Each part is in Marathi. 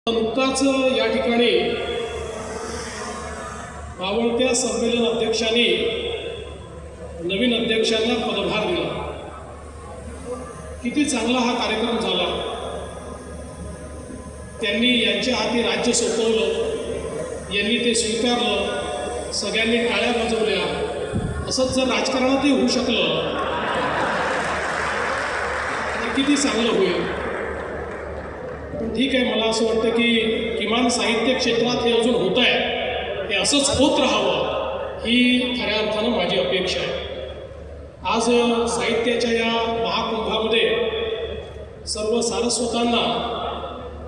नुकताच या ठिकाणी मावळत्या संमेलन अध्यक्षांनी नवीन अध्यक्षांना पदभार दिला। किती चांगला हा कार्यक्रम झाला। त्यांनी यांच्या हाती राज्य सोपवलं, यांनी ते स्वीकारलं, सगळ्यांनी टाळ्या वाजवल्या। असंच जर राजकारणातही होऊ शकलं तर किती चांगलं होईल। पण ठीक आहे, मला असं वाटतं की किमान साहित्य क्षेत्रात हे अजून होत आहे, हे असंच होत राहावं ही खऱ्या अर्थानं माझी अपेक्षा आहे। आज साहित्याच्या या महाकुंभामध्ये सर्व सारस्वतांना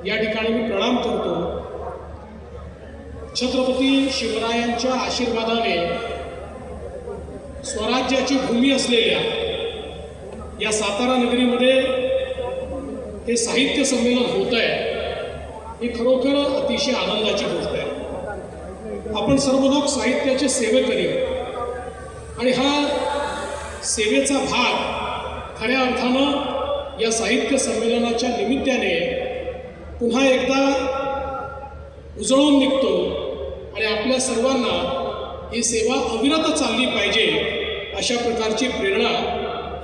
या ठिकाणी मी प्रणाम करतो। छत्रपती शिवरायांच्या आशीर्वादाने स्वराज्याची भूमी असलेल्या या सातारा नगरीमध्ये हे साहित्य संमेलन होत आहे, ही खरोखर अतिशय आनंदाची गोष्ट आहे। आपण सर्व लोक साहित्याचे सेवेकरी आणि हा सेवेचा भाग खऱ्या अर्थानं या साहित्य संमेलनाच्या निमित्ताने पुन्हा एकदा उजळून निघतो आणि आपल्या सर्वांना ही सेवा अविरत चालली पाहिजे अशा प्रकारची प्रेरणा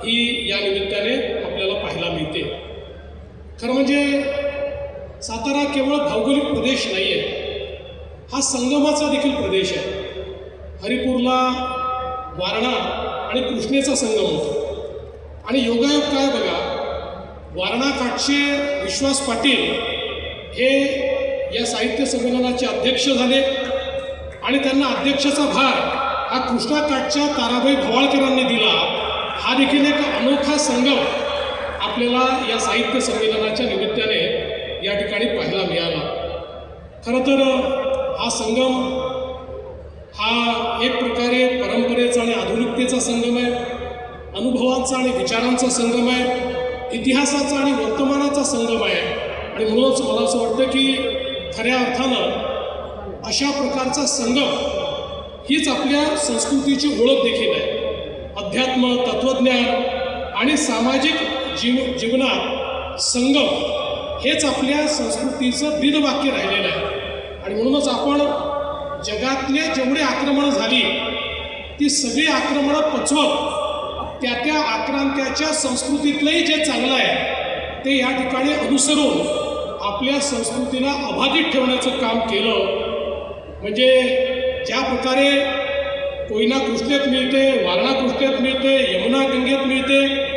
ही या निमित्ताने आपल्याला पाहायला मिळते। खरं म्हणजे सातारा केवळ भौगोलिक प्रदेश नाही आहे, हा संगमाचा देखील प्रदेश आहे। हरिपूरला वारणा आणि कृष्णेचा संगम होतो आणि योगायोग काय बघा, वारणा काठचे विश्वास पाटील हे या साहित्य संमेलनाचे अध्यक्ष झाले आणि त्यांना अध्यक्षाचा भार हा कृष्णा काठच्या ताराबाई भवाळकरांनी दिला। हा देखील एक अनोखा संगम आपल्याला या साहित्य संमेलनाच्या निमित्ताने या ठिकाणी पाहायला मिळाला। खरं तर हा संगम हा एक प्रकारे परंपरेचा आणि आधुनिकतेचा संगम आहे, अनुभवांचा आणि विचारांचा संगम आहे, इतिहासाचा आणि वर्तमानाचा संगम आहे। आणि म्हणूनच मला असं वाटतं की खऱ्या अर्थानं अशा प्रकारचा संगम हीच आपल्या संस्कृतीची ओळख देखील आहे। अध्यात्म, तत्त्वज्ञान आणि सामाजिक जीवनात संगम हेच आपल्या संस्कृतीचं ब्रीदवाक्य राहिलेलं आहे। आणि म्हणूनच आपण जगातले जेवढे आक्रमणं झाली ती सगळी आक्रमणं पचवत त्या आक्रांत्याच्या संस्कृतीतलंही जे चांगलं आहे ते या ठिकाणी अनुसरून आपल्या संस्कृतीला अबाधित ठेवण्याचं काम केलं। म्हणजे ज्या प्रकारे कोयना कृष्णेत मिळते, वारणा कृष्णेत मिळते, यमुना गंगेत मिळते,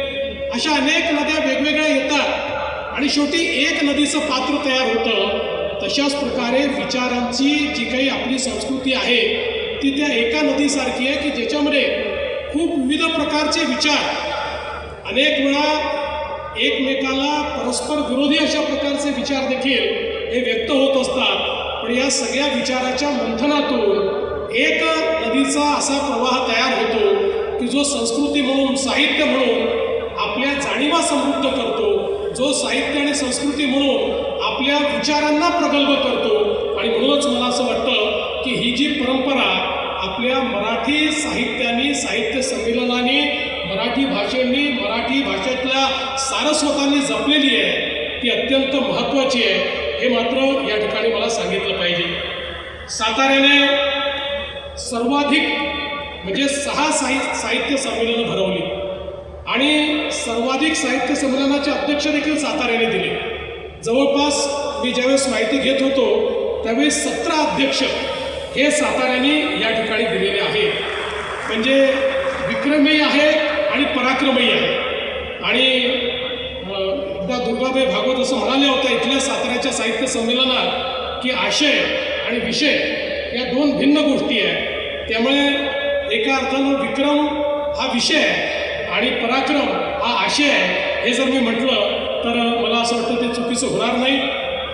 अशा अनेक नद्या वेगवेगळ्या येतात आणि शेवटी एक नदीचं पात्र तयार होतं। तशाच प्रकारे विचारांची जी काही आपली संस्कृती आहे ती त्या एका नदीसारखी आहे की ज्याच्यामध्ये खूप विविध प्रकारचे विचार अनेक वेळा एकमेकाला परस्पर विरोधी अशा प्रकारचे विचार देखील हे व्यक्त होत असतात। पण या सगळ्या विचाराच्या मंथनातून एक नदीचा असा प्रवाह तयार होतो की जो संस्कृती म्हणून, साहित्य म्हणून आपल्या जाणीवा समृद्ध करतो, जो साहित्य आणि संस्कृती म्हणून आपल्या विचारांना प्रगल्भ करतो। आणि म्हणूनच मला असं वाटतं की ही जी परंपरा आपल्या मराठी साहित्याने, साहित्य संमेलनाने, मराठी भाषेने, मराठी भाषेतल्या सारस्वतांनी जपलेली आहे ती अत्यंत महत्त्वाची आहे, हे मात्र या ठिकाणी मला सांगितलं पाहिजे। साताऱ्याने सर्वाधिक म्हणजे 6 साहित्य संमेलनं भरवली आणि सर्वाधिक साहित्य संमेलनाचे अध्यक्ष देखील साताऱ्याने दिले। जवळपास मी ज्यावेळेस माहिती घेत होतो त्यावेळी 17 अध्यक्ष हे साताऱ्याने या ठिकाणी दिलेले आहेत। म्हणजे विक्रमी आहे आणि पराक्रमी आहे। आणि एकदा दुर्गाबाई भागवत असं म्हणाल्या होत्या इथल्या साताऱ्याच्या साहित्य संमेलनात की आशय आणि विषय या 2 भिन्न गोष्टी आहेत। त्यामुळे एका अर्थानं विक्रम हा विषय आहे आणि पराक्रम हा आशय आहे, हे जर मी म्हटलं तर मला असं वाटतं ते चुकीचं होणार नाही।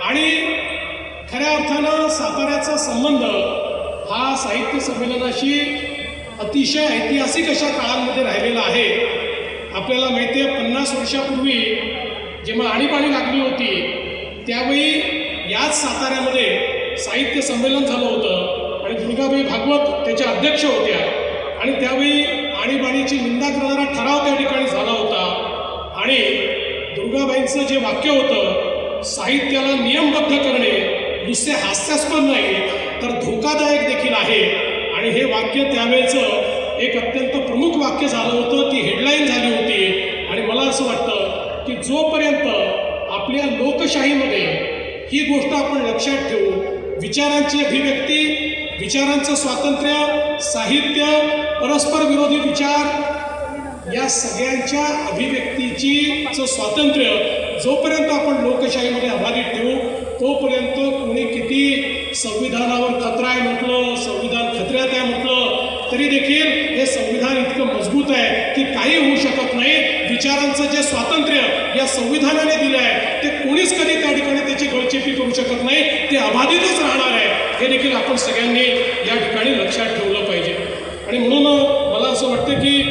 आणि खऱ्या अर्थानं साताऱ्याचा संबंध हा साहित्य संमेलनाशी अतिशय ऐतिहासिक अशा काळांमध्ये राहिलेला आहे। आपल्याला माहिती आहे 50 वर्षापूर्वी जेव्हा आणीबाणी लागली होती त्यावेळी याच साताऱ्यामध्ये साहित्य संमेलन झालं होतं आणि दुर्गाबाई भागवत त्याच्या अध्यक्ष होत्या आणि त्यावेळी आणीबाणीची निंदा करणारा ठराव त्या ठिकाणी झाला होता। आणि दुर्गाबाईंचं जे वाक्य होतं, साहित्याला नियमबद्ध करणे नुसते हास्यास्पद नाही तर धोकादायक देखील आहे. आणि हे वाक्य त्यावेळेचं एक अत्यंत प्रमुख वाक्य झालं होतं, ती हेडलाईन झाली होती. आणि मला असं वाटतं की जोपर्यंत आपल्या लोकशाहीमध्ये ही गोष्ट आपण लक्षात ठेवू, विचारांची अभिव्यक्ती, विचारांचं स्वातंत्र्य, साहित्य, परस्पर विरोधी विचार या सगळ्यांच्या अभिव्यक्तीचं स्वातंत्र्य जोपर्यंत आपण लोकशाहीमध्ये अबाधित ठेवू, तोपर्यंत कोणी किती संविधानावर खतरा आहे म्हटलं, संविधान खतऱ्यात आहे म्हटलं, तरी देखील हे संविधान इतकं मजबूत आहे की काही होऊ शकत नाही. विचारांचं जे स्वातंत्र्य या संविधानाने दिलं आहे ते कोणीच कधी त्या ठिकाणी त्याची गळचेपी करू शकत नाही, ते अबाधितच राहणार आहे. हे देखील आपण सगळ्यांनी या ठिकाणी लक्षात ठेवलं पाहिजे. आणि म्हणून मला असं वाटतं की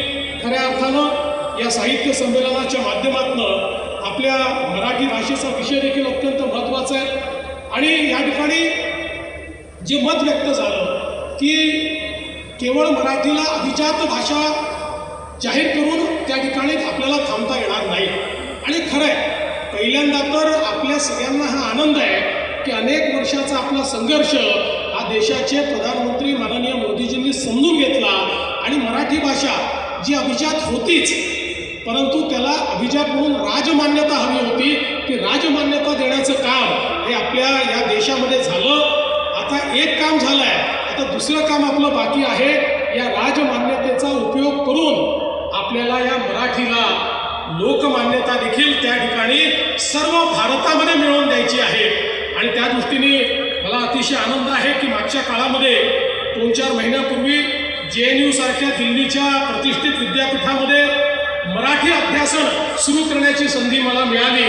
खऱ्या अर्थानं या साहित्य संमेलनाच्या माध्यमातून आपल्या मराठी भाषेचा विषय देखील अत्यंत महत्त्वाचा आहे. आणि या ठिकाणी जे मत व्यक्त झालं की केवळ मराठीला अभिजात भाषा जाहीर करून त्या ठिकाणी आपल्याला थांबता येणार नाही. आणि खरं आहे, पहिल्यांदा तर आपल्या सगळ्यांना हा आनंद आहे की अनेक वर्षाचा आपला संघर्ष हा देशाचे प्रधानमंत्री माननीय मोदीजींनी समजून घेतला. आणि मराठी भाषा जी अभिजात होतीच, परंतु त्याला अभिजात म्हणून राजमान्यता हवी होती, ती राजमान्यता देण्याचं काम हे आपल्या या देशामध्ये झालं. आता एक काम झालं आहे, आता दुसरं काम आपलं बाकी आहे. या राजमान्यतेचा उपयोग करून आपल्याला या मराठीला लोकमान्यता देखील त्या ठिकाणी सर्व भारतामध्ये मिळवून द्यायची आहे. आणि त्या दृष्टीने मला अतिशय आनंद आहे की मागच्या काळामध्ये 2-4 महिन्यापूर्वी JNU सारख्या दिल्लीच्या प्रतिष्ठित विद्यापीठामध्ये मराठी अभ्यासन सुरू करण्याची संधी मला मिळाली.